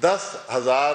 10,000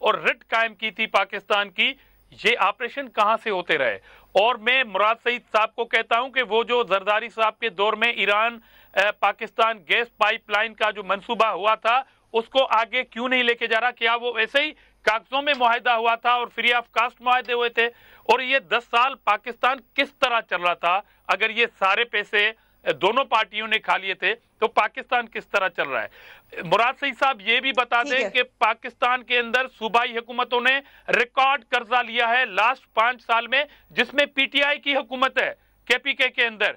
اور رٹ قائم کی تھی پاکستان کی، یہ آپریشن کہاں سے ہوتے رہے؟ اور میں مراد سعید صاحب کو کہتا ہوں کہ وہ جو زرداری صاحب کے دور میں Iran Pakistan gas pipeline کا جو منصوبہ ہوا تھا اس کو آگے کیوں نہیں لے کے جا رہا؟ کیا وہ ایسے ہی کاغذوں میں معاہدہ ہوا تھا اور فری آف کاسٹ معاہدے ہوئے تھے؟ اور یہ 10 سال پاکستان کس طرح چل رہا تھا؟ اگر یہ سارے پیسے دونوں پارٹیوں نے کھا لیے تھے تو پاکستان کس طرح چل رہا ہے؟ مراد سعید صاحب یہ بھی بتا دیں کہ پاکستان کے اندر صوبائی حکومتوں نے ریکارڈ قرضہ لیا ہے لاسٹ 5 سال میں، جس میں پی ٹی آئی کی حکومت ہے کے پی کے اندر.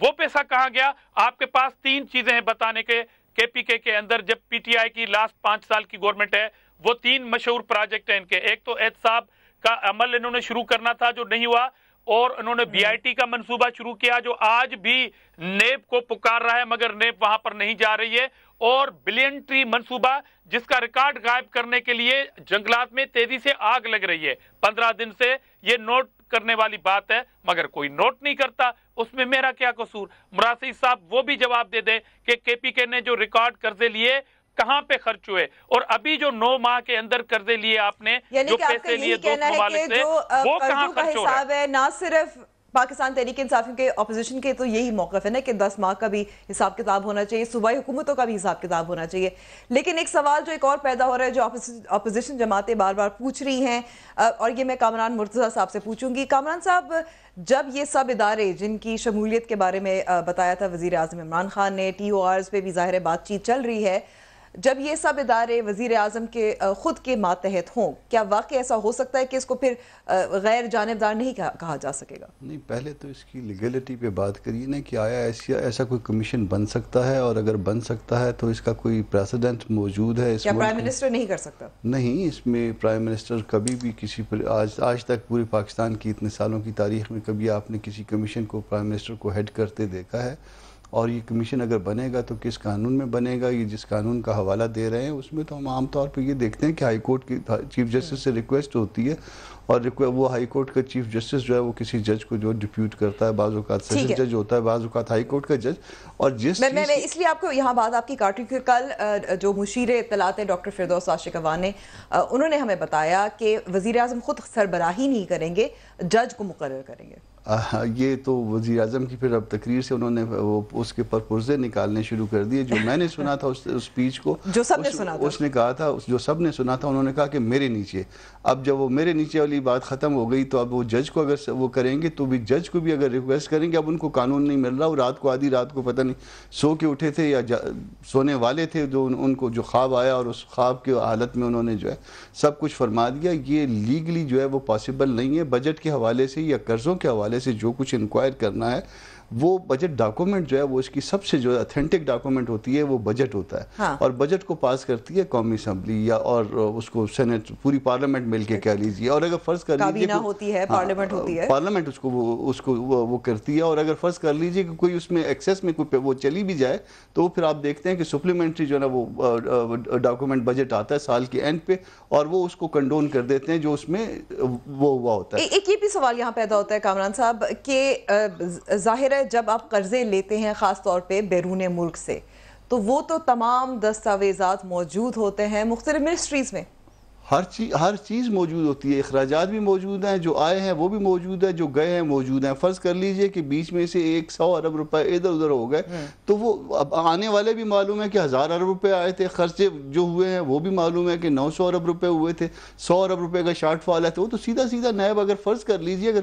وہ پیسہ کہاں گیا؟ آپ کے پاس 3 چیزیں ہیں بتانے کے پی کے اندر جب پی ٹی آئی کی لاسٹ 5 سال کی گورنمنٹ ہے، وہ 3 مشہور پروجیکٹ ہیں ان کے. ایک تو احتساب کا عمل انہوں نے شروع کرنا تھا جو نہیں ہوا، اور انہوں نے بی آئی ٹی کا منصوبہ شروع کیا جو آج بھی نیب کو پکار رہا ہے مگر نیب وہاں پر نہیں جا رہی ہے، اور بلین ٹری منصوبہ جس کا ریکارڈ غائب کرنے کے لیے جنگلات میں تیزی سے آگ لگ رہی ہے. 15 دن سے یہ نوٹ کرنے والی بات ہے مگر کوئی نوٹ نہیں کرتا. اس میں میرا کیا قصور؟ مراد سعید صاحب وہ بھی جواب دے دیں کہ کے پی کے نے جو ریکارڈ قرضے لیے کہاں پہ خرچ ہوئے، اور ابھی جو 9 ماہ کے اندر قرضے لیے آپ نے جو پیسے لیے دوست ممالک سے وہ کہاں خرچ ہو رہا ہے؟ نہ صرف پاکستان تحریک انصافیوں کے اپوزیشن کے تو یہی موقف ہے نا کہ 10 ماہ کا بھی حساب کتاب ہونا چاہیے، صوبائی حکومتوں کا بھی حساب کتاب ہونا چاہیے. لیکن ایک سوال جو ایک اور پیدا ہو رہا ہے جو اپوزیشن جماعتیں بار بار پوچھ رہی ہیں، اور یہ میں کامران مرتضیٰ صاحب سے پوچھوں گی. کامران صاحب، جب یہ سب ادارے جن کی شمولیت کے بارے میں بتایا تھا وزیر اعظم عمران خان نے، ٹی او آرز پہ بھی ظاہر بات چیت چل رہی ہے، جب یہ سب ادارے وزیر اعظم کے خود کے ماتحت ہوں، کیا واقعی ایسا ہو سکتا ہے کہ اس کو پھر غیر جانبدار نہیں کہا جا سکے گا؟ نہیں، پہلے تو اس کی لیگلٹی پہ بات کریے نا کہ آیا ایسا کوئی کمیشن بن سکتا ہے، اور اگر بن سکتا ہے تو اس کا کوئی پریسیڈنٹ موجود ہے؟ کیا پرائم منسٹر نہیں کر سکتا؟ نہیں، اس میں پرائم منسٹر کبھی بھی کسی پر آج تک پورے پاکستان کی اتنے سالوں کی تاریخ میں کبھی آپ نے کسی کمیشن کو پرائم منسٹر کو ہیڈ کرتے دیکھا ہے؟ اور یہ کمیشن اگر بنے گا تو کس قانون میں بنے گا؟ یہ جس قانون کا حوالہ دے رہے ہیں اس میں تو ہم عام طور پہ یہ دیکھتے ہیں کہ ہائی کورٹ کی چیف جسٹس سے ریکویسٹ ہوتی ہے، اور وہ ہائی کورٹ کا چیف جسٹس جو ہے وہ کسی جج کو جو ڈپیوٹ کرتا ہے، بعض اوقات سیشن جج ہوتا ہے، بعض اوقات ہائی کورٹ کا جج. اور میں اس لیے آپ کو یہاں بات آپ کی کاٹ رہی کہ کل جو مشیر اطلاعات ہیں ڈاکٹر فردوس عاشق اوان نے، انہوں نے ہمیں بتایا کہ وزیر اعظم خود سربراہی نہیں کریں گے، جج کو مقرر کریں گے. یہ تو وزیر اعظم کی پھر اب تقریر سے انہوں نے اس کے پرپوزے نکالنے شروع کر دیے. جو میں نے سنا تھا اس اسپیچ کو، جو سب نے سنا تھا، اس نے کہا تھا، جو سب نے سنا تھا، انہوں نے کہا کہ میرے نیچے. اب جب وہ میرے نیچے والی بات ختم ہو گئی تو اب وہ جج کو اگر وہ کریں گے تو بھی جج کو بھی اگر ریکویسٹ کریں گے. اب ان کو قانون نہیں مل رہا، وہ رات کو آدھی رات کو پتہ نہیں سو کے اٹھے تھے یا سونے والے تھے، جو ان کو جو خواب آیا اور اس خواب کی حالت میں انہوں نے جو ہے سب کچھ فرما دیا. یہ لیگلی جو ہے وہ پاسبل نہیں ہے. بجٹ کے حوالے سے یا قرضوں کے حوالے سے جو کچھ انکوائر کرنا ہے، وہ بجٹ ڈاکومنٹ جو ہے وہ اس کی سب سے جو اتھینٹک ڈاکومنٹ ہوتی ہے وہ بجٹ ہوتا ہے. ہاں. اور بجٹ کو پاس کرتی ہے قومی اسمبلی یا اور اس کو سینٹ، پوری پارلیمنٹ مل کے کہہ لیجیے. اور اگر فرض کر لیجیے کابینہ ہوتی ہے، پارلیمنٹ ہوتی ہے، پارلیمنٹ اس کو وہ کرتی ہے. اور اگر فرض کر لیجیے کہ کوئی اس میں ایکسیس میں کوئی وہ چلی بھی جائے تو پھر آپ دیکھتے ہیں کہ سپلیمنٹری جو ہے نا وہ ڈاکومنٹ بجٹ آتا ہے سال کے اینڈ پہ، اور وہ اس کو کنڈون کر دیتے ہیں جو اس میں وہ ہوا ہوتا ہے. ایک یہ بھی سوال یہاں پیدا ہوتا ہے کامران صاحب کہ ظاہر ہے جب آپ قرضے لیتے ہیں خاص طور پہ بیرون ملک سے، تو وہ تو تمام دستاویزات موجود ہوتے ہیں مختلف منسٹریز میں، ہر چیز موجود ہوتی ہے. اخراجات بھی موجود ہیں، جو آئے ہیں وہ بھی موجود ہیں، جو گئے ہیں موجود ہیں. فرض کر لیجئے کہ بیچ میں سے 100 ارب روپے ادھر ادھر ہو گئے تو وہ اب آنے والے بھی معلوم ہے کہ 1000 ارب روپے آئے تھے. خرچے جو ہوئے ہیں وہ بھی معلوم ہے کہ 900 ارب روپے ہوئے تھے. 100 ارب روپے کا شارٹ فال ہے تو وہ تو سیدھا نیب اگر فرض کر لیجئے اگر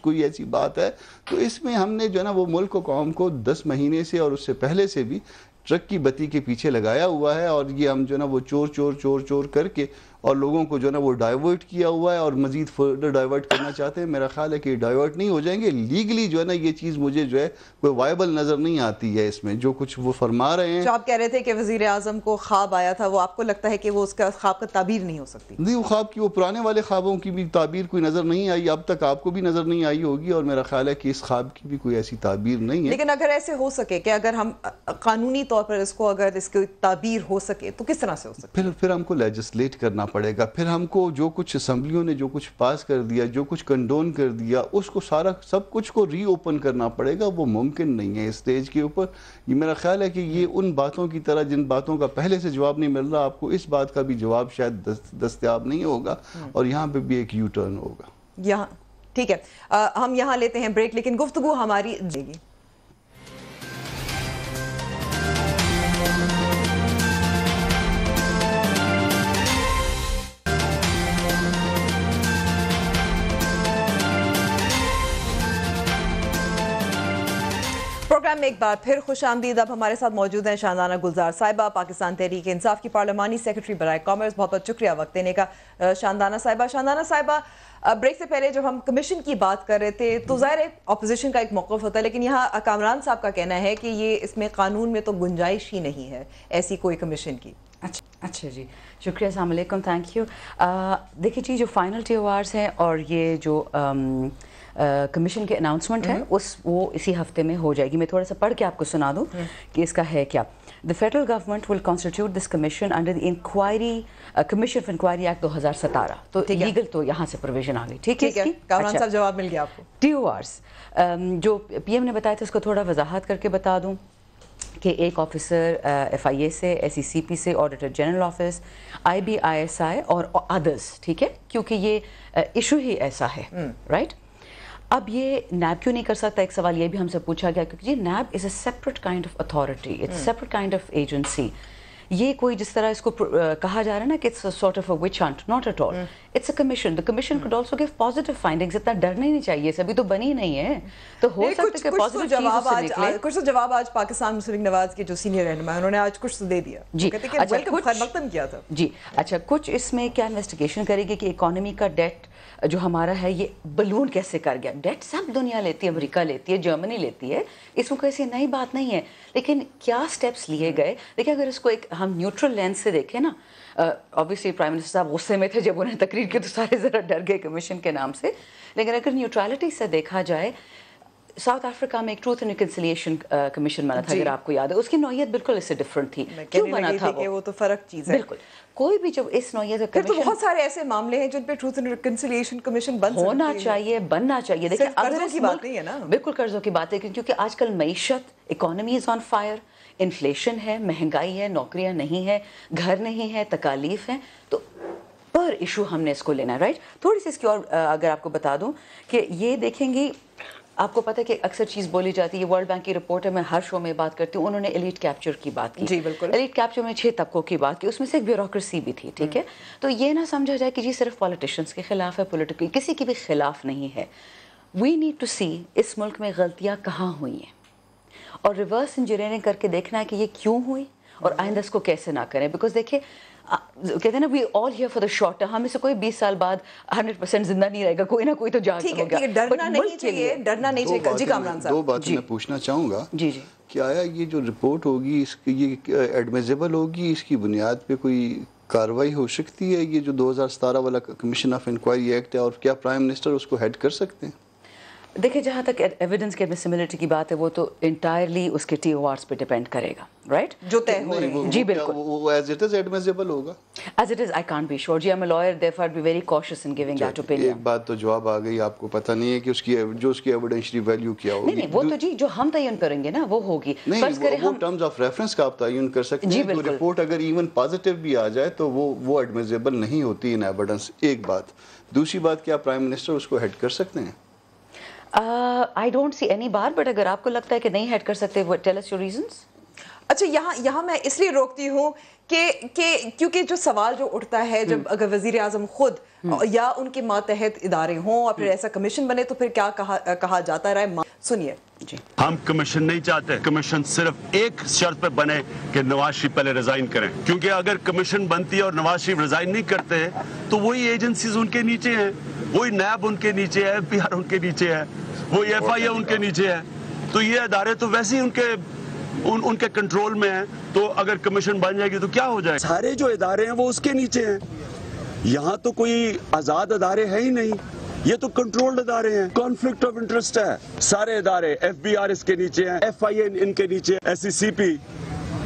کوئی ایسی بات ہے تو اس میں ہم نے جو ہے نا وہ ملک و قوم کو 10 مہینے سے اور اس سے پہلے سے بھی ٹرک کی بتی کے پیچھے لگایا ہوا ہے. اور یہ ہم جو ہے نا وہ چور کر کے اور لوگوں کو جو ہے نا وہ ڈائیورٹ کیا ہوا ہے اور مزید فردر ڈائیورٹ کرنا چاہتے ہیں. میرا خیال ہے کہ ڈائیورٹ نہیں ہو جائیں گے. لیگلی جو ہے نا یہ چیز مجھے جو ہے کوئی وائبل نظر نہیں آتی ہے اس میں جو کچھ وہ فرما رہے ہیں. جو آپ کہہ رہے تھے کہ وزیر اعظم کو خواب آیا تھا، وہ آپ کو لگتا ہے کہ وہ اس کا خواب کا تعبیر نہیں ہو سکتی؟ نہیں، وہ خواب کی، وہ پرانے والے خوابوں کی بھی تعبیر کوئی نظر نہیں آئی اب تک، آپ کو بھی نظر نہیں آئی ہوگی، اور میرا خیال ہے کہ اس خواب کی بھی کوئی ایسی تعبیر نہیں ہے. لیکن اگر ایسے ہو سکے کہ اگر ہم قانونی طور طور پر اس کو اگر اس کی تعبیر ہو سکے تو کس طرح سے ہو سکے؟ پھر ہم کو لیجسلیٹ کرنا پڑے گا، پھر ہم کو جو کچھ اسمبلیوں نے جو کچھ پاس کر دیا، جو کچھ کنڈون کر دیا، اس کو سارا سب کچھ کو ری اوپن کرنا پڑے گا. وہ ممکن نہیں ہے اس اسٹیج کے اوپر. یہ میرا خیال ہے کہ یہ ان باتوں کی طرح جن باتوں کا پہلے سے جواب نہیں مل رہا، آپ کو اس بات کا بھی جواب شاید دستیاب نہیں ہوگا، اور یہاں پہ بھی ایک یو ٹرن ہوگا. یہاں ٹھیک ہے، ہم یہاں لیتے ہیں بریک، لیکن گفتگو ہماری جائے گی. پروگرام میں ایک بار پھر خوش آمدید. اب ہمارے ساتھ موجود ہیں شاندانہ گلزار صاحبہ، پاکستان تحریک انصاف کی پارلیمانی سیکرٹری برائے کامرس. بہت بہت شکریہ وقت دینے کا شاندانہ صاحبہ. شاندانہ صاحبہ، بریک سے پہلے جب ہم کمیشن کی بات کر رہے تھے تو ظاہر ہے اپوزیشن کا ایک موقف ہوتا ہے، لیکن یہاں کامران صاحب کا کہنا ہے کہ یہ اس میں قانون میں تو گنجائش ہی نہیں ہے ایسی کوئی کمیشن کی. اچھا جی، شکریہ، السلام علیکم، تھینک یو. دیکھیے جی، جو فائنل TORs ہیں اور یہ جو کمیشن کے اناؤنسمنٹ ہے وہ اسی ہفتے میں ہو جائے گی. میں تھوڑا سا پڑھ کے آپ کو سنا دوں کہ اس کا ہے کیا. The federal government will constitute this commission under the Commission of Inquiry Act 2017. تو لیگل تو یہاں سے پروویژن آ گئی. ٹھیک ہے، کامران صاحب جواب مل گیا آپ کو. TORs جو PM نے بتایا تھا اس کو تھوڑا وضاحت کر کے بتا دوں کہ ایک آفیسر FIA سے، SECP سے، auditor general office, IB ISI اور ادرس. ٹھیک ہے، کیونکہ یہ ایشو ہی ایسا ہے، رائٹ. اب یہ نیب کیوں نہیں کر سکتا؟ ایک سوال یہ بھی ہم سے پوچھا گیا، کیونکہ یہ NAB is a separate kind of authority, it's separate kind of agency. یہ کوئی جس طرح اس کو کہا جا رہا ہے نا کہ it's a sort of a witch hunt, not at all. It's a commission. The commission could also give positive findings. اتنا ڈرنا ہی نہیں چاہیے، ابھی تو بنی نہیں ہے، تو ہو سکتا ہے کہ پازیٹیو چیزوں سے نکلے. کچھ تو جواب آج پاکستان مسلم لیگ نواز کے جو سینئر رہنما ہیں انہوں نے آج کچھ تو دے دیا. جی اچھا، خیر مقدم کیا تھا. جی اچھا، کچھ اس میں کیا انویسٹیگیشن کرے گی کہ اکانومی کا ڈیٹ جو ہمارا ہے یہ بلون کیسے کر گیا. ڈیٹ سب دنیا لیتی ہے، امریکہ لیتی ہے، جرمنی لیتی ہے، اس میں کوئی ایسی نئی بات نہیں ہے. لیکن کیا سٹیپس لیے گئے؟ دیکھیں، اگر اس کو ایک ہم نیوٹرل لینس سے دیکھیں نا، obviously پرائم منسٹر صاحب غصے میں تھے جب انہیں تقریر کی تو سارے ذرا ڈر گئے کمیشن کے نام سے. لیکن اگر نیوٹرالٹی سے دیکھا جائے، ساؤتھ افریقہ میں ایک ٹروتھ اینڈ ریکنسیلیشن کمیشن بنا تھا، اگر آپ کو یاد ہے. اس کی نوعیت بالکل اس سے ڈفرنٹ تھی. کیوں بنا تھا وہ تو فرق چیز ہے. بالکل کوئی بھی جب اس نوعیت کا تو بہت سارے ایسے معاملے ہیں جن پہ ٹروتھ اینڈ ریکنسیلیشن کمیشن ہونا چاہیے، بننا چاہیے. دیکھیں، قرضوں کی بات نہیں ہے نا، بالکل قرضوں کی بات ہے، کیونکہ آج کل معیشت، economy is on fire, inflation ہے، مہنگائی ہے، نوکریاں نہیں ہیں، گھر نہیں ہے، تکالیف ہیں. تو پر ایشو ہم نے اس کو لینا ہے، رائٹ. تھوڑی سی اس کی اور اگر آپ کو بتا دوں کہ یہ دیکھیں گی، آپ کو پتہ ہے کہ اکثر چیز بولی جاتی ہے، یہ ورلڈ بینک کی رپورٹ ہے، میں ہر شو میں بات کرتی ہوں. انہوں نے ایلیٹ کیپچر کی بات کی. جی بالکل. ایلیٹ کیپچر میں 6 طبقوں کی بات کی، اس میں سے ایک بیوروکریسی بھی تھی. ٹھیک ہے، تو یہ نہ سمجھا جائے کہ جی صرف پالیٹیشنس کے خلاف ہے، پولیٹیکل کسی کی بھی خلاف نہیں ہے. وی نیڈ ٹو سی اس ملک میں غلطیاں کہاں ہوئی ہیں، اور ریورس انجینئرنگ کر کے دیکھنا ہے کہ یہ کیوں ہوئی اور آئندہ اس کو کیسے نہ کریں. بیکاز دیکھیں، کہتے ہیں نا، we all here for the short term. ہم میں سے کوئی 20 سال بعد 100% زندہ نہیں رہے گا، کوئی نہ کوئی تو جا کے ہوگا. ڈرنا نہیں چاہیے، ڈرنا نہیں چاہیے. جی کامران صاحب، 2 باتیں میں پوچھنا چاہوں گا. جی کہ آیا یہ جو رپورٹ ہوگی اس کی یہ ایڈمیزیبل ہوگی، اس کی بنیاد پہ کوئی کارروائی ہو سکتی ہے؟ یہ جو 2017 والا کمیشن آف انکوائری ایکٹ ہے، اور کیا پرائم منسٹر اس کو ہیڈ کر سکتے ہیں؟ دیکھیں، جہاں تک ایویڈنس کی ایڈمیسیبلٹی کی بات ہے، وہ تو انٹائرلی اس کے TORs پہ ڈیپینڈ کرے گا، رائٹ، جو طے ہو رہے ہیں. جی بالکل، وہ ایز اٹ از ایڈمیزیبل ہوگا. As it is I can't be sure. جی، I am a lawyer, therefore I'd be very cautious in giving that opinion. ایک بات تو جواب آ گئی، آپ کو پتہ نہیں ہے کہ اس کی ایویڈنشری ویلیو کیا ہوگی. نہیں، وہ تو جی جو ہم تعین کریں گے نا وہ ہوگی. فرض کریں وہ ٹرمز آف ریفرنس کا آپ تعین کر سکتے ہیں. تو رپورٹ اگر ایون پازیٹیو بھی آ جائے تو وہ ایڈمیزیبل نہیں ہوتی ان ایویڈنس. ایک بات. دوسری بات، کیا پرائم منسٹر اس کو ہیڈ کر سکتے ہیں؟ I don't see any bar, but اگر آپ کو لگتا ہے کہ نہیں ہیڈ کر سکتے، tell us your reasons. اچھا، یہاں میں اس لیے روکتی ہوں کہ کیونکہ جو سوال جو اٹھتا ہے جب اگر وزیر اعظم خود یا ان کے ماتحت ادارے ہوں اور پھر ایسا کمیشن بنے تو پھر کیا کہا جاتا رہے. سنیے جی. ہم کمیشن نہیں چاہتے. کمیشن صرف ایک شرط پہ بنے کہ نواز شریف پہلے ریزائن کریں، کیونکہ اگر کمیشن بنتی ہے اور نواز شریف ریزائن نہیں کرتے تو وہی ایجنسیز ان کے نیچے ہیں، وہی نیب ان کے نیچے ہے، FBR ان کے نیچے ہے، وہی FIA ان کے نیچے ہے. تو یہ ادارے تو ویسے ہی ان کے کنٹرول میں ہیں. تو اگر کمیشن بن جائے گی تو کیا ہو جائے گا؟ سارے جو ادارے ہیں وہ اس کے نیچے ہیں. یہاں تو کوئی آزاد ادارے ہیں ہی نہیں، یہ تو کنٹرولڈ ادارے ہیں. کانفلکٹ آف انٹرسٹ ہے. سارے ادارے، FBR اس کے نیچے ہیں، FIA ان کے نیچے، SECP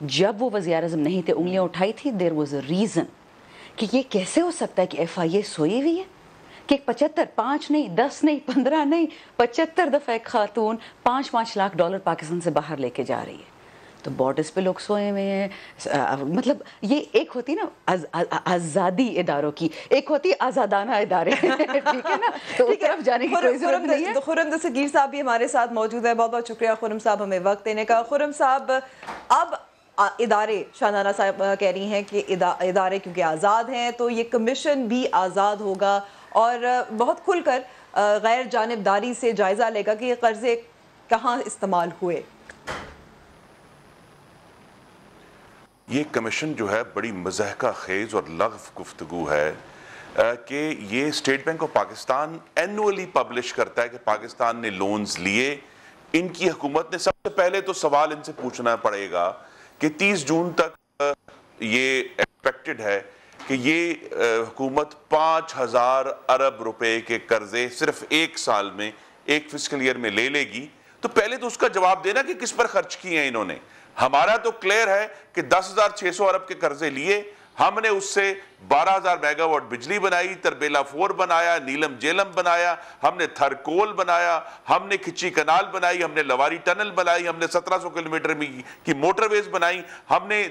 جب وہ وزیر اعظم نہیں تھے انگلیاں اٹھائی تھی. دیر واز اے ریزن کہ یہ کیسے ہو سکتا ہے کہ ایف آئی اے سوئی ہوئی ہے کہ 75 5 نہیں 10 نہیں 15 نہیں 75 دفعہ ایک خاتون $5 لاکھ پاکستان سے باہر لے کے جا رہی ہے. تو بارڈرز پہ لوگ سوئے ہوئے ہیں. مطلب یہ ایک ہوتی نا آزادی اداروں کی, ایک ہوتی آزادانہ ادارے, ٹھیک ہے نا, تو اس طرف جانے کی کوئی ضرورت نہیں ہے. خرم دستگیر صاحب بھی ہمارے ساتھ موجود ہے. بہت بہت شکریہ خرم صاحب ہمیں وقت دینے کا. خرم صاحب, اب ادارے, شاہنامہ صاحب کہہ رہی ہیں کہ ادارے کیونکہ آزاد ہیں تو یہ کمیشن بھی آزاد ہوگا اور بہت کھل کر غیر جانبداری سے جائزہ لے گا کہ یہ قرضے کہاں استعمال ہوئے. یہ کمیشن جو ہے بڑی مضحکہ خیز اور لغو گفتگو ہے کہ یہ state bank of Pakistan annually publish کرتا ہے کہ پاکستان نے لونز لیے. ان کی حکومت نے, سب سے پہلے تو سوال ان سے پوچھنا پڑے گا کہ 30 جون تک یہ ایکسپیکٹڈ ہے کہ یہ حکومت 5,000 ارب روپے کے قرضے صرف ایک سال میں, ایک فسکل ایئر میں لے لے گی. تو پہلے تو اس کا جواب دینا کہ کس پر خرچ کیے ہیں انہوں نے. ہمارا تو کلیئر ہے کہ 10,600 ارب کے قرضے لیے, ہم نے اس سے 12,000 میگا واٹ بجلی بنائی, تربیلا 4 بنایا, نیلم جیلم بنایا, ہم نے تھرکول بنایا, ہم نے کھچی کنال بنائی, ہم نے لواری ٹنل بنائی, ہم نے 1700 کلومیٹر کی موٹر ویز بنائی, ہم نے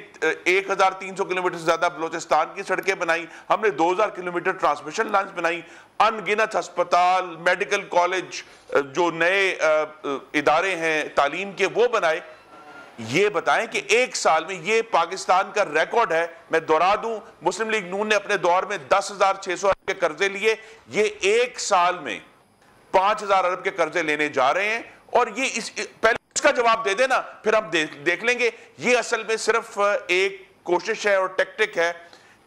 1,300 کلومیٹر سے زیادہ بلوچستان کی سڑکیں بنائی, ہم نے 2,000 کلومیٹر ٹرانسمیشن لائنز بنائی, ان گنت ہسپتال, میڈیکل کالج, جو نئے ادارے ہیں تعلیم کے وہ بنائے. یہ بتائیں کہ ایک سال میں, یہ پاکستان کا ریکارڈ ہے. میں دہرا دوں, مسلم لیگ نون نے اپنے دور میں 10,600 ارب کے قرضے لیے, یہ ایک سال میں 5,000 ارب کے قرضے لینے جا رہے ہیں. اور یہ پہلے اس کا جواب دے دے نا, پھر ہم دیکھ لیں گے. یہ اصل میں صرف ایک کوشش ہے اور ٹیکٹک ہے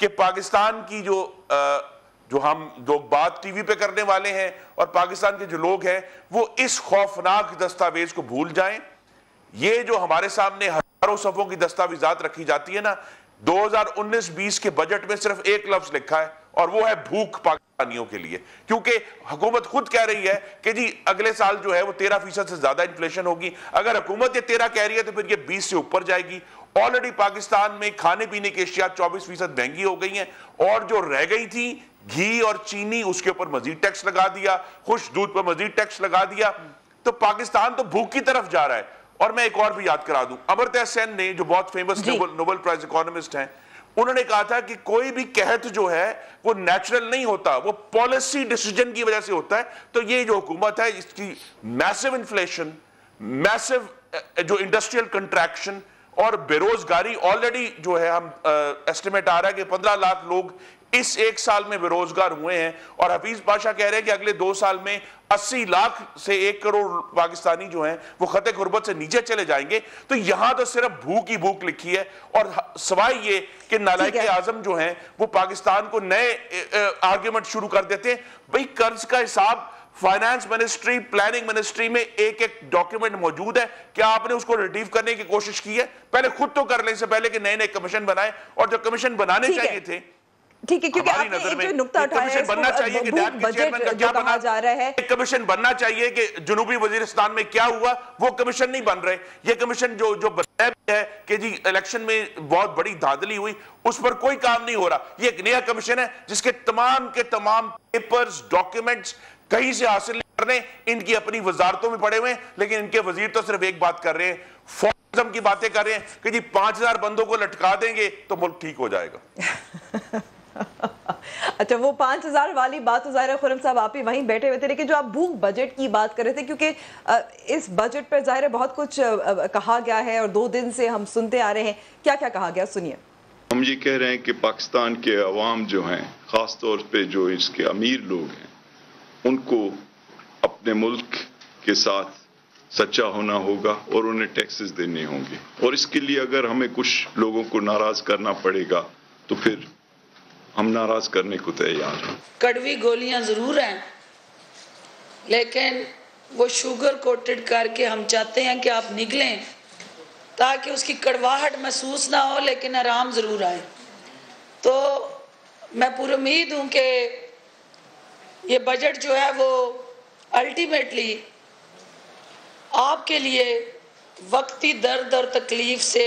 کہ پاکستان کی جو ہم لوگ بات ٹی وی پہ کرنے والے ہیں اور پاکستان کے جو لوگ ہیں وہ اس خوفناک دستاویز کو بھول جائیں. یہ جو ہمارے سامنے ہزاروں صفوں کی دستاویزات رکھی جاتی ہے نا, 2019-20 کے بجٹ میں صرف ایک لفظ لکھا ہے اور وہ ہے بھوک پاکستانیوں کے لیے. کیونکہ حکومت خود کہہ رہی ہے کہ جی اگلے سال جو ہے وہ 13% سے زیادہ انفلیشن ہوگی. اگر حکومت یہ 13 کہہ رہی ہے تو پھر یہ 20 سے اوپر جائے گی. آلریڈی پاکستان میں کھانے پینے کی اشیاء 24% مہنگی ہو گئی ہیں, اور جو رہ گئی تھی گھی اور چینی اس کے اوپر مزید ٹیکس لگا دیا, خشک دودھ پر مزید ٹیکس لگا دیا. تو پاکستان تو بھوک کی طرف جا رہا ہے. اور میں ایک اور بھی یاد کرا دوں, امرتیہ سین نے, جو بہت فیمس نوبل پرائز اکانومسٹ ہیں, انہوں نے کہا تھا کہ کوئی بھی قحط جو ہے وہ نیچرل نہیں ہوتا, وہ پالیسی ڈیسیجن کی وجہ سے ہوتا ہے. تو یہ جو حکومت ہے اس کی میسو انفلیشن, میسو جو انڈسٹریل کنٹریکشن اور بے روزگاری, آلریڈی جو ہے ہم ایسٹیمیٹ آ رہا ہے کہ 15 لاکھ لوگ اس ایک سال میں بے روزگار ہوئے ہیں. اور حفیظ پاشا کہہ رہے ہیں کہ اگلے 2 سال میں 80 لاکھ سے 1 کروڑ پاکستانی جو ہیں وہ خط غربت سے نیچے چلے جائیں گے. تو یہاں تو صرف بھوک ہی بھوک لکھی ہے. اور سوائے یہ کہ نالائق اعظم جو ہیں وہ پاکستان کو نئے آرگیومنٹ شروع کر دیتے ہیں. بھئی قرض کا حساب فائنانس منسٹری, پلاننگ منسٹری میں ایک ڈاکیومنٹ موجود ہے. کیا آپ نے اس کو ریٹریو کرنے کی کوشش کی ہے؟ پہلے خود تو کر لیں, سے پہلے کہ نئے کمیشن بنائے. اور جو کمیشن بنانے چاہیے تھے, ٹھیک ہے, کیونکہ آپ نے ایک جو نقطہ اٹھایا ہے بننا چاہیے کہ نیب کے چیئرمین کا کیا کہا جا رہا ہے, ایک کمیشن بننا چاہیے کہ جنوبی وزیرستان میں کیا ہوا, وہ کمیشن نہیں بن رہے. یہ کمیشن جو بنایا ہے کہ جی الیکشن میں بہت بڑی دھاندلی ہوئی, اس پر کوئی کام نہیں ہو رہا. یہ ایک نیا کمیشن ہے جس کے تمام پیپرز, ڈاکیومنٹس کہیں سے حاصل نہیں کرنے, ان کی اپنی وزارتوں میں پڑے ہوئے ہیں. لیکن ان کے وزیر تو صرف ایک بات کر رہے ہیں, فورزم کی باتیں کر رہے ہیں کہ جی 5,000 بندوں کو لٹکا دیں گے تو ملک ٹھیک ہو جائے گا. اچھا, وہ 5,000 والی بات تو ظاہر ہے خرم صاحب آپ ہی وہیں بیٹھے ہوئے تھے, لیکن جو آپ بھوک بجٹ کی بات کر رہے تھے, کیونکہ اس بجٹ پر ظاہر ہے بہت کچھ کہا گیا ہے اور 2 دن سے ہم سنتے آ رہے ہیں. کیا کیا کہا گیا, سنیے. ہم یہ کہہ رہے ہیں کہ پاکستان کے عوام جو ہیں, خاص طور پہ جو اس کے امیر لوگ ہیں, ان کو اپنے ملک کے ساتھ سچا ہونا ہوگا اور انہیں ٹیکسز دینے ہوں گے. اور اس کے لیے اگر ہمیں کچھ لوگوں کو ناراض کرنا پڑے گا تو پھر ہم ناراض کرنے کو تیار ہیں. کڑوی گولیاں ضرور ہیں, لیکن وہ شوگر کوٹڈ کر کے ہم چاہتے ہیں کہ آپ نگلیں تاکہ اس کی کڑواہٹ محسوس نہ ہو, لیکن آرام ضرور آئے. تو میں پوری امید ہوں کہ یہ بجٹ جو ہے وہ الٹیمیٹلی آپ کے لیے وقتی درد اور تکلیف سے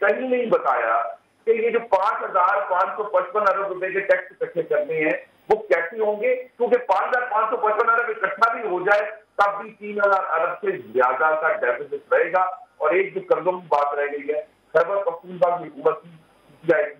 کہیں نہیں بتایا کہ یہ جو 5,555 ارب روپے کے ٹیکس اکٹھے کرنے ہیں وہ کیسے ہوں گے, کیونکہ 5,555 ارب اکٹھا بھی ہو جائے تب بھی 3,000 ارب سے زیادہ کا ڈیفیسٹ رہے گا. اور ایک جو قرضوں کی بات رہ گئی ہے, خیبر پختونخوا کی حکومت کی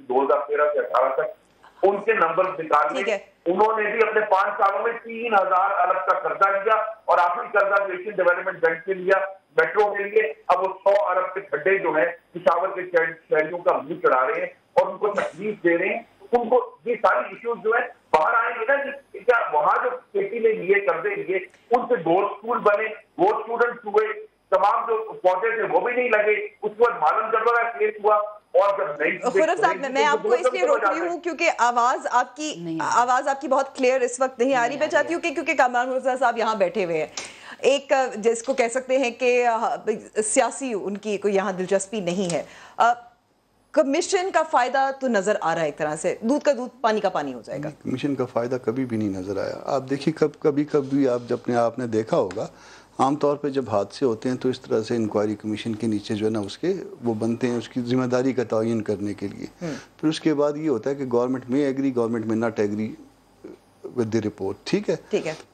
2013 سے 18 تک ان کے نمبر نکالنے, انہوں نے بھی اپنے 5 سالوں میں 3,000 ارب کا قرضہ لیا اور آخری قرضہ جو ایشین ڈیولپمنٹ بینک سے لیا میٹرو کے لیے. اب وہ 100 ارب کے کھڈے جو ہیں پشاور کے شہریوں کا منہ چڑھا رہے ہیں اور ان کو تکلیف دے رہے ہیں. ان کو یہ ساری ایشوز جو ہے باہر آئیں گے نا, کیا وہاں جو کھیتی نے لیے قرضے لیے ان سے گو اسکول بنے, گو اسٹوڈنٹس ہوئے, تمام جو پودے تھے وہ بھی نہیں لگے. اس کے بعد مالم جربہ کا کیس ہوا. خورم صاحب میں آپ کو اس لیے روک رہی ہوں کیونکہ آواز آپ کی بہت کلیئر اس وقت نہیں آ رہی. میں چاہتی ہوں کہ کیونکہ کامران مرتضیٰ صاحب یہاں بیٹھے ہوئے ہیں, ایک جس کو کہہ سکتے ہیں کہ سیاسی ان کی کوئی یہاں دلچسپی نہیں ہے. کمیشن کا فائدہ تو نظر آ رہا ہے ایک طرح سے, دودھ کا دودھ پانی کا پانی ہو جائے گا. کمیشن کا فائدہ کبھی بھی نہیں نظر آیا. آپ دیکھیے کبھی آپ نے دیکھا ہوگا عام طور پہ جب حادثے ہوتے ہیں تو اس طرح سے انکوائری کمیشن کے نیچے جو ہے نا اس کے وہ بنتے ہیں اس کی ذمہ داری کا تعین کرنے کے لیے. پھر اس کے بعد یہ ہوتا ہے کہ گورنمنٹ میں ایگری, گورنمنٹ میں not agree with the report. ٹھیک ہے,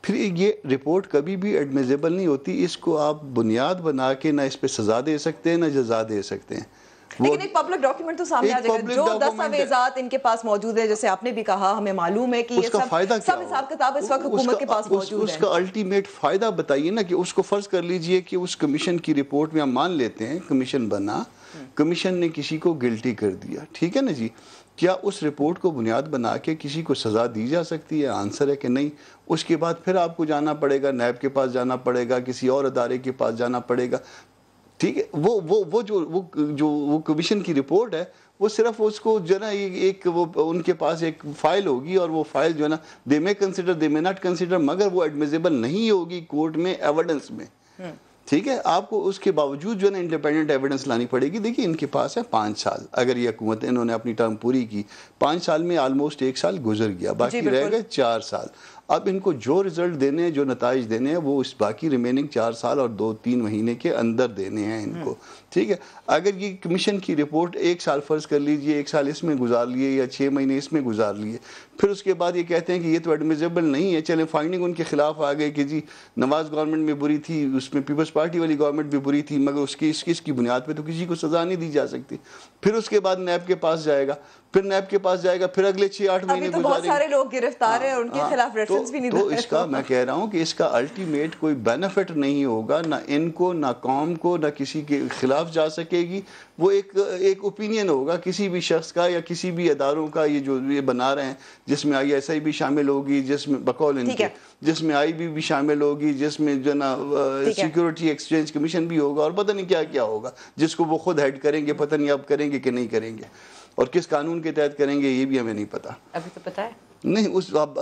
پھر یہ رپورٹ کبھی بھی ایڈمیزیبل نہیں ہوتی. اس کو آپ بنیاد بنا کے نہ اس پہ سزا دے سکتے ہیں نہ جزا دے سکتے ہیں. لیکن ایک پبلک ڈاکیومنٹ تو سامنے آ جائے گا, جو دستاویزات ان کے پاس موجود ہے, جیسے آپ نے بھی کہا ہمیں معلوم ہے کہ یہ سب حساب کتاب اس وقت حکومت کے پاس موجود ہے. اس کا الٹیمیٹ فائدہ بتائیے نا, کہ اس کو فرض کر لیجئے کہ اس کمیشن کی رپورٹ میں ہم مان لیتے ہیں کمیشن بنا, کمیشن نے کسی کو گلٹی کر دیا, ٹھیک ہے نا جی, کیا اس رپورٹ کو بنیاد بنا کے کسی کو سزا دی جا سکتی ہے؟ آنسر ہے کہ نہیں. اس کے بعد پھر آپ کو جانا پڑے گا, نیب کے پاس جانا پڑے گا, کسی اور ادارے کے پاس جانا پڑے گا. ٹھیک ہے, وہ جو کمیشن کی رپورٹ ہے وہ صرف اس کو جو ہے نا ایک وہ ان کے پاس ایک فائل ہوگی, اور وہ فائل جو ہے نا دے میں کنسیڈر دے میں ناٹ کنسیڈر, مگر وہ ایڈمیزیبل نہیں ہوگی کورٹ میں ایویڈنس میں. ٹھیک ہے, آپ کو اس کے باوجود جو ہے نا انڈیپینڈنٹ ایویڈنس لانی پڑے گی. دیکھیے ان کے پاس ہے 5 سال, اگر یہ حکومت انہوں نے اپنی ٹرم پوری کی, 5 سال میں آلموسٹ 1 سال گزر گیا, باقی رہ گئے 4 سال. اب ان کو جو رزلٹ دینے ہیں, جو نتائج دینے ہیں, وہ اس باقی ریمیننگ 4 سال اور 2-3 مہینے کے اندر دینے ہیں ان کو. ٹھیک ہے, اگر یہ کمیشن کی رپورٹ 1 سال فرض کر لیجئے, 1 سال اس میں گزار لیے یا 6 مہینے اس میں گزار لیے, پھر اس کے بعد یہ کہتے ہیں کہ یہ تو ایڈمیزیبل نہیں ہے, چلیں فائنڈنگ ان کے خلاف آ گئے کہ جی نواز گورنمنٹ میں بری تھی, اس میں پیپلز پارٹی والی گورنمنٹ بھی بری تھی, مگر اس کی بنیاد پہ تو کسی کو سزا نہیں دی جا سکتی. پھر اس کے بعد نیب کے پاس جائے گا, پھر اگلے 6-8 مہینے گزاریں. بہت سارے لوگ گرفتار ہیں, ان کے خلاف ریفرنس بھی نہیں. تو اس کا میں کہہ رہا ہوں کہ اس کا الٹیمیٹ کوئی بینیفٹ نہیں ہوگا, نہ ان کو, نہ قوم کو, نہ کسی کے خلاف جا سکے گی. وہ ایک اوپینین ہوگا کسی بھی شخص کا یا کسی بھی اداروں کا, یہ جو یہ بنا رہے ہیں, جس میں ISI بھی شامل ہوگی, جس میں بقول ان کے, جس میں IB بھی شامل ہوگی, جس میں جو نا سیکورٹی ایکسچینج کمیشن بھی ہوگا, اور پتہ نہیں کیا کیا ہوگا, جس کو وہ خود ہیڈ کریں گے. پتہ نہیں اب کریں گے کہ نہیں کریں گے, اور کس قانون کے تحت کریں گے یہ بھی ہمیں نہیں پتا. ابھی تو پتا ہے نہیں.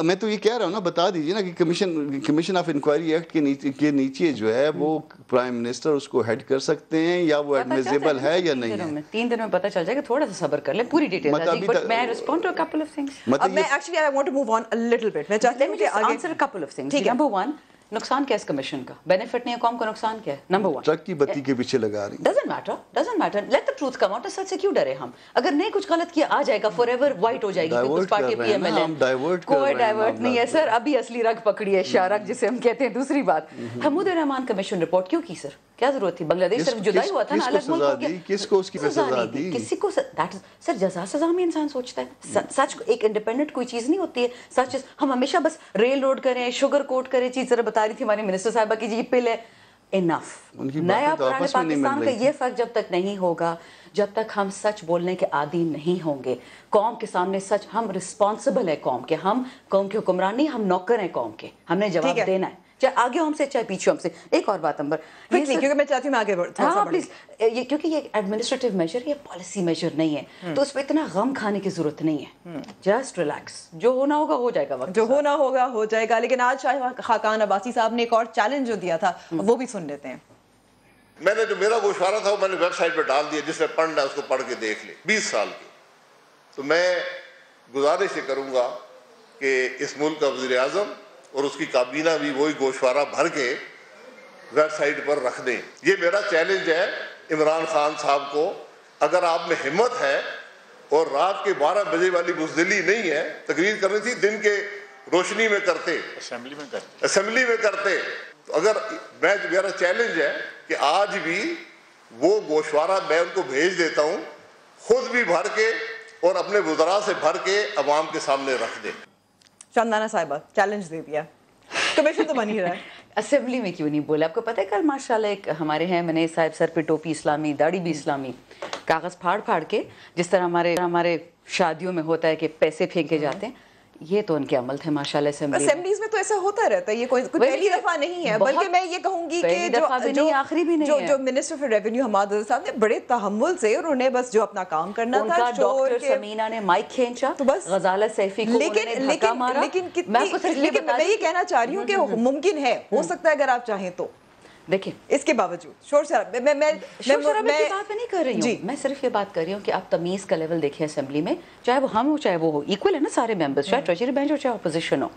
میں تو یہ کہہ رہا ہوں نا, بتا دیجیے نا کہ کمیشن آف انکوائری ایکٹ کے نیچے جو ہے وہ پرائم منسٹر اس کو ہیڈ کر سکتے ہیں, یا وہ ایڈمیزیبل ہے یا نہیں ہے. 3 دن میں پتا چل جائے گا, تھوڑا سا صبر کر لیں, پوری ڈیٹیل آ جائے گی. میں respond to a couple of things. میں actually I want to move on a little bit. میں چاہتی ہوں کہ answer a couple of things. Number 1, نقصان کیا ہے اس کمیشن کا, بینیفٹ نہیں ہے, قوم کا نقصان کیا ہے. نمبر 1, ٹرک کی بتی کے پیچھے لگا رہی. Doesn't matter, let the truth come out. سچ سے کیوں ڈرے ہم؟ اگر نہیں کچھ غلط کیا آ جائے گا, فار ایور وائٹ ہو جائے گی Peoples Party P M L A. کوئی ڈائیورٹ نہیں ہے سر, ابھی اصلی رگ پکڑی ہے, شارک جسے ہم کہتے ہیں. دوسری بات, حمود الرحمان کمیشن رپورٹ کیوں کی سر؟ کیا ضرورت تھی؟ بنگلہ دیش صرف جدائی ہوا تھا نا, الگ ملک ہو گیا. کس کو اس کی سزا دی؟ کسی کو سر جزا سزا میں انسان سوچتا ہے. سچ ایک انڈیپینڈنٹ کوئی چیز نہیں ہوتی ہے. سچ ہم ہمیشہ بس ریل روڈ کریں, شوگر کوٹ کریں. چیز ذرا بتا رہی تھی ہماری منسٹر صاحبہ کی, جی پل ہے, انف. نیا پرانے پاکستان کا یہ فرق جب تک نہیں ہوگا, جب تک ہم سچ بولنے کے عادی نہیں ہوں گے, قوم کے سامنے سچ, ہم رسپانسبل ہیں قوم کے, ہم قوم کے حکمران نہیں, ہم نوکر ہیں قوم کے, ہم نے جواب دینا ہے, چاہے آگے ہم سے چاہے پیچھے ہم سے. ایک اور بات امبر, کیونکہ میں چاہتی ہوں آگے پلیز, کیونکہ یہ ایڈمنسٹریٹو میجر, یہ پالیسی میجر نہیں ہے, تو اس پہ اتنا غم کھانے کی ضرورت نہیں ہے. جسٹ ریلیکس, جو ہونا ہوگا ہو جائے گا, وقت جو ہونا ہوگا ہو جائے گا. لیکن آج شاہد خاقان عباسی صاحب نے ایک اور چیلنج جو دیا تھا, وہ بھی سن لیتے ہیں. میں نے جو میرا گوشوارہ تھا وہ میں نے ویب سائٹ پہ ڈال دیا, جس نے پڑھنا ہے اس کو پڑھ کے دیکھ لے. 20 سال کے. تو میں گزارش یہ کروں گا کہ اس ملک کا وزیر اعظم اور اس کی کابینہ بھی وہی گوشوارہ بھر کے ویب سائٹ پر رکھ دیں. یہ میرا چیلنج ہے عمران خان صاحب کو اگر آپ میں ہمت ہے اور رات کے 12 بجے والی بزدلی نہیں ہے، تقریر کرنی تھی دن کے روشنی میں کرتے، اسمبلی میں کرتے. تو اگر میرا چیلنج ہے کہ آج بھی وہ گوشوارہ میں ان کو بھیج دیتا ہوں، خود بھی بھر کے اور اپنے وزراء سے بھر کے عوام کے سامنے رکھ دے. شاندانہ صاحبہ چیلنج دے دیا، کمیشن تو بن ہی رہا ہے. اسمبلی میں کیوں نہیں بولے؟ آپ کو پتہ ہے کل ماشاءاللہ ایک ہمارے ہیں منیج صاحب سر پہ ٹوپی اسلامی، داڑھی بھی اسلامی، کاغذ پھاڑ پھاڑ کے جس طرح ہمارے شادیوں میں ہوتا ہے کہ پیسے پھینکے جاتے ہیں، یہ تو ان کے عمل تھے ماشاءاللہ. اسمبلیز میں تو ایسا ہوتا رہتا ہے، یہ کوئی پہلی دفعہ نہیں ہے، بلکہ میں یہ کہوں گی کہ آخری بھی نہیں ہے. جو منسٹر فار ریونیو حماد صاحب نے بڑے تحمل سے، انہوں نے بس جو اپنا کام کرنا تھا، ڈاکٹر سمینا نے مائک کھینچا تو بس غزالہ سیفی کو دھکا مارا. لیکن میں یہ کہنا چاہ رہی ہوں کہ ممکن ہے، ہو سکتا ہے اگر آپ چاہیں تو. دیکھیں اس کے باوجود شور شرابے میں بات نہیں کر رہی ہوں، میں صرف یہ بات کر رہی ہوں کہ آپ تمیز کا لیول دیکھیں اسمبلی میں، چاہے وہ ہم ہو چاہے وہ ہو، ایکول ہے نا سارے ممبرز، چاہے ٹریجری بینچ ہو چاہے اپوزیشن ہو.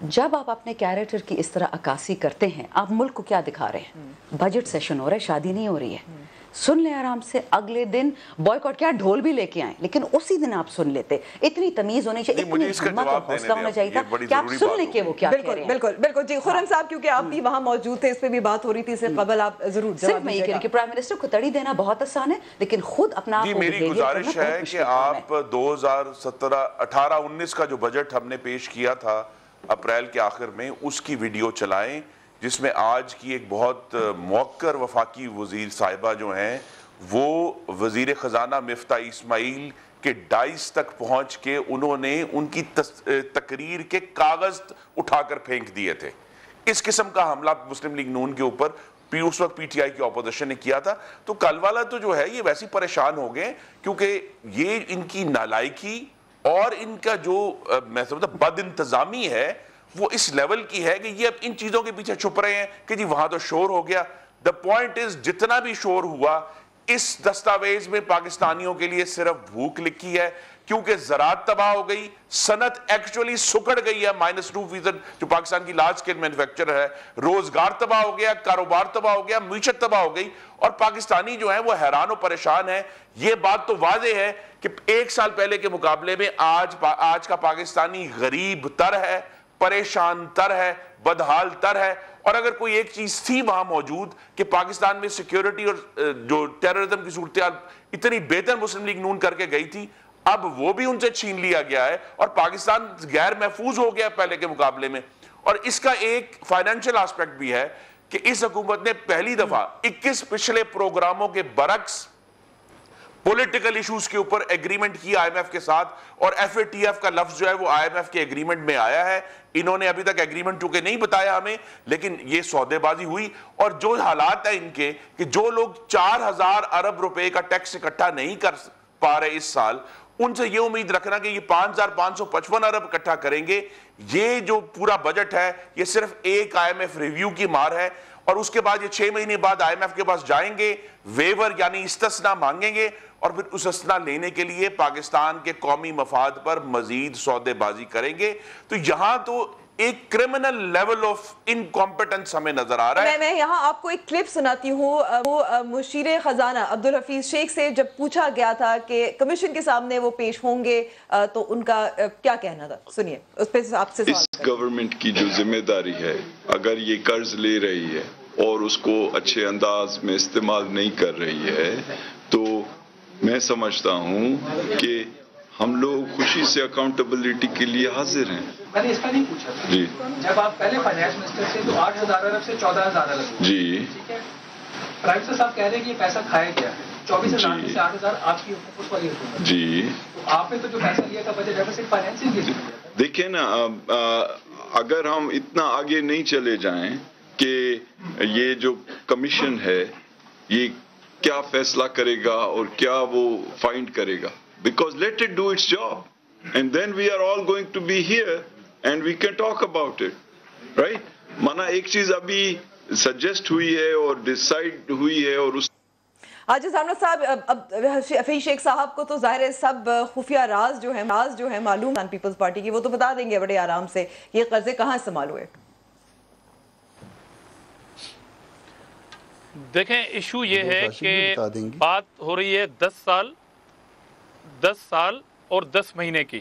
جب آپ اپنے کیریکٹر کی اس طرح عکاسی کرتے ہیں، آپ ملک کو کیا دکھا رہے ہیں؟ بجٹ سیشن ہو رہا ہے، شادی نہیں ہو رہی ہے. سن لیں آرام سے، اگلے دن بوائیکاٹ کیا ڈھول بھی لے کے آئیں، لیکن اسی دن آپ سن لیتے. اتنی تمیز ہونی چاہیے، اتنی ہمت اور حوصلہ ہونا چاہیے تھا کہ آپ سن لیں کہ وہ کیا کہہ رہے ہیں. بالکل جی. خرم صاحب کیونکہ آپ بھی وہاں موجود تھے، اس پہ بھی بات ہو رہی تھی، اس سے قبل آپ ضرور صرف میں یہ کہہ رہی کہ پرائم منسٹر کو تڑی دینا بہت آسان ہے، لیکن خود اپنا آپ کو میری گزارش ہے کہ آپ 2017 18-19 کا جو بجٹ ہم نے پیش کیا تھا اپریل کے آخر میں، اس کی ویڈیو چلائیں، جس میں آج کی ایک بہت موقر وفاقی وزیر صاحبہ جو ہیں وہ وزیر خزانہ مفتاح اسماعیل کے ڈائس تک پہنچ کے انہوں نے ان کی تقریر کے کاغذ اٹھا کر پھینک دیے تھے. اس قسم کا حملہ مسلم لیگ نون کے اوپر اس وقت پی ٹی آئی کی اپوزیشن نے کیا تھا. تو کل والا تو جو ہے یہ ویسے پریشان ہو گئے، کیونکہ یہ ان کی نالائکی اور ان کا جو میں سمجھتا بد انتظامی ہے وہ اس لیول کی ہے کہ یہ اب ان چیزوں کے پیچھے چھپ رہے ہیں کہ جی وہاں تو شور ہو گیا. دا پوائنٹ از جتنا بھی شور ہوا، اس دستاویز میں پاکستانیوں کے لیے صرف بھوک لکھی ہے، کیونکہ زراعت تباہ ہو گئی، صنعت ایکچولی سکڑ گئی ہے -2% جو پاکستان کی لارج سکیل مینوفیکچر ہے، روزگار تباہ ہو گیا، کاروبار تباہ ہو گیا، معیشت تباہ ہو گئی، اور پاکستانی جو ہیں وہ حیران و پریشان ہیں. یہ بات تو واضح ہے کہ 1 سال پہلے کے مقابلے میں آج کا پاکستانی غریب تر ہے، پریشان تر ہے، بدحال تر ہے. اور اگر کوئی ایک چیز تھی وہاں موجود کہ پاکستان میں سیکیورٹی اور جو ٹیررزم کی صورتحال اتنی بہتر مسلم لیگ نون کر کے گئی تھی، اب وہ بھی ان سے چھین لیا گیا ہے اور پاکستان غیر محفوظ ہو گیا پہلے کے مقابلے میں. اور اس کا ایک فائنینشل آسپیکٹ بھی ہے کہ اس حکومت نے پہلی دفعہ 21 پچھلے پروگراموں کے برعکس پولیٹیکل ایشوز کے اوپر ایگریمنٹ کی آئی ایم ایف کے ساتھ، اور ایف اے ٹی ایف کا لفظ جو ہے وہ آئی ایم ایف کے ایگریمنٹ میں آیا ہے. انہوں نے ابھی تک ایگریمنٹ چونکہ نہیں بتایا ہمیں، لیکن یہ سودے بازی ہوئی. اور جو حالات ہیں ان کے کہ جو لوگ 4000 ارب روپے کا ٹیکس اکٹھا نہیں کر پا رہے اس سال، ان سے یہ امید رکھنا کہ یہ 5555 ارب اکٹھا کریں گے. یہ جو پورا بجٹ ہے یہ صرف ایک آئی ایم ایف ریویو کی مار ہے، اور اس کے بعد یہ 6 مہینے بعد آئی ایم ایف کے پاس جائیں گے، ویور یعنی استثناء مانگیں گے، اور پھر اس استثناء لینے کے لیے پاکستان کے قومی مفاد پر مزید سودے بازی کریں گے. تو یہاں تو ایک کرمنل لیول آف انکمپیٹنس ہمیں نظر آ رہا ہے. میں یہاں آپ کو ایک کلپ سناتی ہوں. وہ مشیر خزانہ عبدالحفیظ شیخ سے جب پوچھا گیا تھا کہ کمیشن کے سامنے وہ پیش ہوں گے تو ان کا کیا کہنا تھا، سنیے. اس پہ آپ سے اس گورنمنٹ کی جو ذمہ داری ہے، اگر یہ قرض لے رہی ہے اور اس کو اچھے انداز میں استعمال نہیں کر رہی ہے، تو میں سمجھتا ہوں کہ ہم لوگ خوشی سے اکاؤنٹیبلٹی کے لیے حاضر ہیں. میں نے اس کا نہیں پوچھا جی. جب آپ پہلے فائنانس منسٹر تھے تو 8000 ارب سے 14000 ارب جی ٹھیک ہے. پرائم منسٹر صاحب کہہ رہے ہیں کہ یہ پیسہ کھایا گیا ہے. 24000 میں سے 8000 آپ کی حکومت والی حکومت جی. تو آپ نے تو جو پیسہ لیا تھا بجٹ ڈیفیسٹ فائنینسنگ کے لیے. دیکھیں نا، اگر ہم اتنا آگے نہیں چلے جائیں کہ یہ جو کمیشن ہے یہ کیا فیصلہ کرے گا اور کیا وہ فائنڈ کرے گا، because let it do its job and then we are all going to be here and we can talk about it, right? مانا ایک چیز ابھی سجیسٹ ہوئی ہے اور ڈیسائیڈ ہوئی ہے، اور اس عاجز احمد صاحب، حفیظ شیخ صاحب کو تو ظاہر ہے سب خفیہ راز جو ہے معلوم پیپلز پارٹی کی، وہ تو بتا دیں گے بڑے آرام سے یہ قرضے کہاں استعمال ہوئے. دیکھیں ایشو یہ ہے کہ بات ہو رہی ہے 10 سال اور 10 مہینے کی.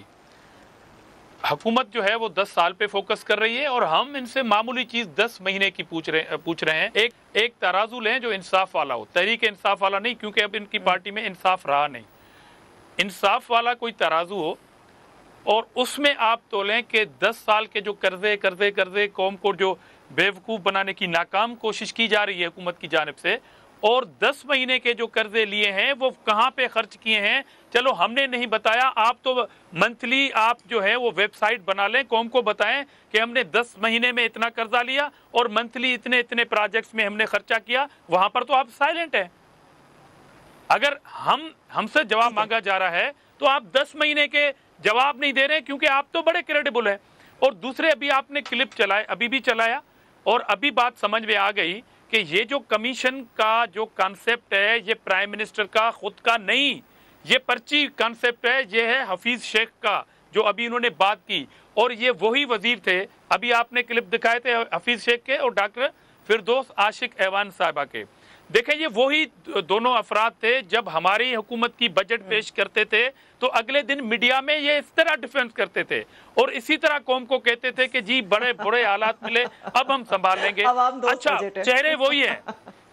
حکومت جو ہے وہ 10 سال پہ فوکس کر رہی ہے اور ہم ان سے معمولی چیز 10 مہینے کی پوچھ رہے ہیں. ایک ترازو لیں جو انصاف والا ہو. تحریک انصاف والا نہیں، کیونکہ اب ان کی پارٹی میں انصاف رہا نہیں. انصاف والا کوئی ترازو ہو اور اس میں آپ تولیں کہ 10 سال کے جو قرضے قوم کو جو بیوقوف بنانے کی ناکام کوشش کی جا رہی ہے حکومت کی جانب سے، اور 10 مہینے کے جو قرضے لیے ہیں وہ کہاں پہ خرچ کیے ہیں. چلو ہم نے نہیں بتایا، آپ تو منتھلی آپ جو ہے وہ ویب سائٹ بنا لیں، قوم کو بتائیں کہ ہم نے 10 مہینے میں اتنا قرضہ لیا اور منتھلی اتنے پروجیکٹس میں ہم نے خرچہ کیا. وہاں پر تو آپ سائلنٹ ہیں. اگر ہم سے جواب مانگا جا رہا ہے تو آپ 10 مہینے کے جواب نہیں دے رہے کیونکہ آپ تو بڑے کریڈیبل ہیں. اور دوسرے ابھی آپ نے کلپ چلایا اور ابھی بات سمجھ میں آ گئی کہ یہ جو کمیشن کا جو کانسیپٹ ہے یہ پرائم منسٹر کا خود کا نہیں، یہ پرچی کانسیپٹ ہے. یہ ہے حفیظ شیخ کا جو ابھی انہوں نے بات کی، اور یہ وہی وزیر تھے. ابھی آپ نے کلپ دکھائے تھے حفیظ شیخ کے اور ڈاکٹر فردوس عاشق ایوان صاحبہ کے. دیکھیں یہ وہی دونوں افراد تھے. جب ہماری حکومت کی بجٹ پیش کرتے تھے تو اگلے دن میڈیا میں یہ اس طرح ڈیفنس کرتے تھے اور اسی طرح قوم کو کہتے تھے کہ جی بڑے حالات ملے، اب ہم سنبھال لیں گے. اچھا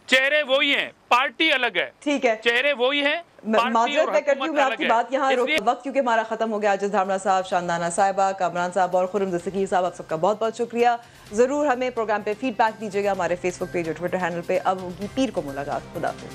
چہرے وہی ہیں، پارٹی الگ ہے. ٹھیک ہے، چہرے وہی ہیں. معذرت میں کرتی ہوں، میں آپ کی بات یہاں وقت کیونکہ ہمارا ختم ہو گیا. عاجز دھارمڑا صاحب، شاندانہ صاحبہ، کامران صاحب اور خرم ذکیر صاحب، آپ سب کا بہت بہت شکریہ. ضرور ہمیں پروگرام پہ فیڈ بیک دیجیے گا ہمارے فیس بک پیج اور ٹویٹر ہینڈل پہ. اب ہوگی پیر کو ملاقات. خدا حافظ.